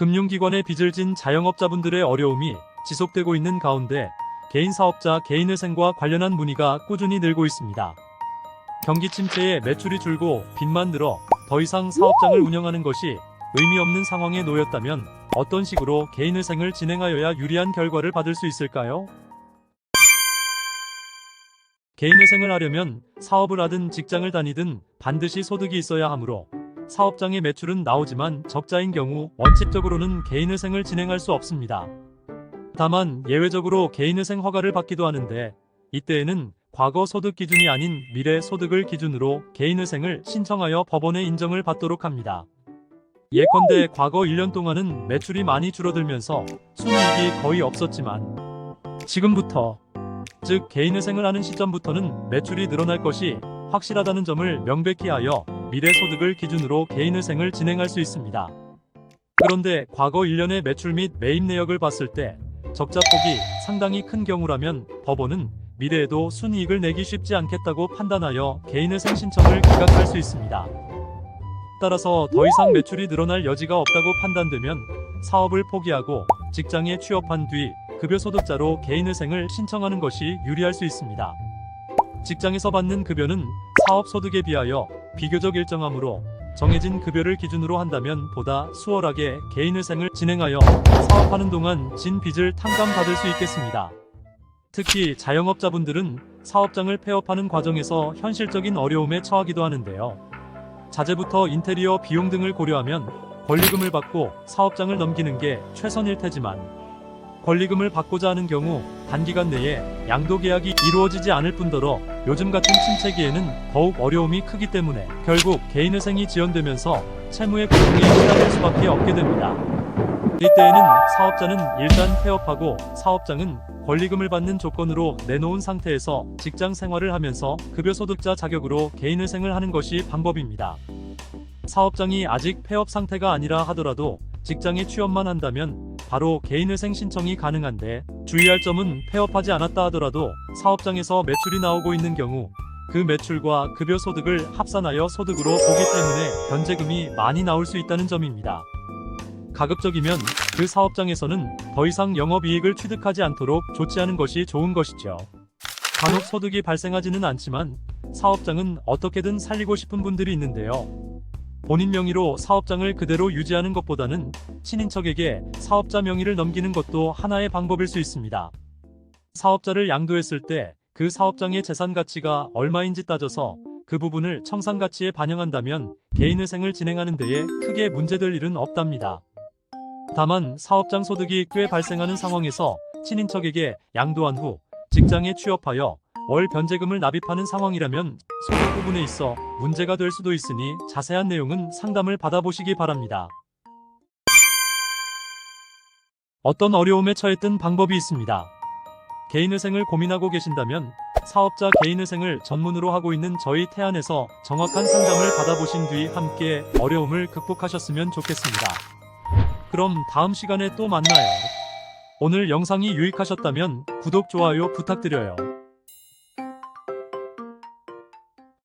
금융기관에 빚을 진 자영업자분들의 어려움이 지속되고 있는 가운데 개인 사업자 개인회생과 관련한 문의가 꾸준히 늘고 있습니다. 경기 침체에 매출이 줄고 빚만 늘어 더 이상 사업장을 운영하는 것이 의미 없는 상황에 놓였다면 어떤 식으로 개인회생을 진행하여야 유리한 결과를 받을 수 있을까요? 개인회생을 하려면 사업을 하든 직장을 다니든 반드시 소득이 있어야 하므로 사업장의 매출은 나오지만 적자인 경우 원칙적으로는 개인회생을 진행할 수 없습니다. 다만 예외적으로 개인회생 허가를 받기도 하는데 이때에는 과거 소득 기준이 아닌 미래 소득을 기준으로 개인회생을 신청하여 법원의 인정을 받도록 합니다. 예컨대 과거 1년 동안은 매출이 많이 줄어들면서 순이익이 거의 없었지만 지금부터, 즉 개인회생을 하는 시점부터는 매출이 늘어날 것이 확실하다는 점을 명백히 하여 미래 소득을 기준으로 개인회생을 진행할 수 있습니다. 그런데 과거 1년의 매출 및 매입 내역을 봤을 때 적자폭이 상당히 큰 경우라면 법원은 미래에도 순이익을 내기 쉽지 않겠다고 판단하여 개인회생 신청을 기각할 수 있습니다. 따라서 더 이상 매출이 늘어날 여지가 없다고 판단되면 사업을 포기하고 직장에 취업한 뒤 급여소득자로 개인회생을 신청하는 것이 유리할 수 있습니다. 직장에서 받는 급여는 사업소득에 비하여 비교적 일정하므로 정해진 급여를 기준으로 한다면 보다 수월하게 개인회생을 진행하여 사업하는 동안 진 빚을 탕감받을 수 있겠습니다. 특히 자영업자분들은 사업장을 폐업하는 과정에서 현실적인 어려움에 처하기도 하는데요. 자재부터 인테리어 비용 등을 고려하면 권리금을 받고 사업장을 넘기는 게 최선일 테지만 권리금을 받고자 하는 경우 단기간 내에 양도 계약이 이루어지지 않을 뿐더러 요즘 같은 침체기에는 더욱 어려움이 크기 때문에 결국 개인회생이 지연되면서 채무의 고통에 시달릴 수밖에 없게 됩니다. 이때에는 사업자는 일단 폐업하고 사업장은 권리금을 받는 조건으로 내놓은 상태에서 직장 생활을 하면서 급여소득자 자격으로 개인회생을 하는 것이 방법입니다. 사업장이 아직 폐업 상태가 아니라 하더라도 직장에 취업만 한다면 바로 개인회생 신청이 가능한데 주의할 점은 폐업하지 않았다 하더라도 사업장에서 매출이 나오고 있는 경우 그 매출과 급여소득을 합산하여 소득으로 보기 때문에 변제금이 많이 나올 수 있다는 점입니다. 가급적이면 그 사업장에서는 더 이상 영업이익을 취득하지 않도록 조치하는 것이 좋은 것이죠. 간혹 소득이 발생하지는 않지만 사업장은 어떻게든 살리고 싶은 분들이 있는데요. 본인 명의로 사업장을 그대로 유지하는 것보다는 친인척에게 사업자 명의를 넘기는 것도 하나의 방법일 수 있습니다. 사업자를 양도했을 때 그 사업장의 재산 가치가 얼마인지 따져서 그 부분을 청산 가치에 반영한다면 개인회생을 진행하는 데에 크게 문제될 일은 없답니다. 다만 사업장 소득이 꽤 발생하는 상황에서 친인척에게 양도한 후 직장에 취업하여 월 변제금을 납입하는 상황이라면 소득 부분에 있어 문제가 될 수도 있으니 자세한 내용은 상담을 받아보시기 바랍니다. 어떤 어려움에 처했든 방법이 있습니다. 개인회생을 고민하고 계신다면 사업자 개인회생을 전문으로 하고 있는 저희 태안에서 정확한 상담을 받아보신 뒤 함께 어려움을 극복하셨으면 좋겠습니다. 그럼 다음 시간에 또 만나요. 오늘 영상이 유익하셨다면 구독, 좋아요 부탁드려요.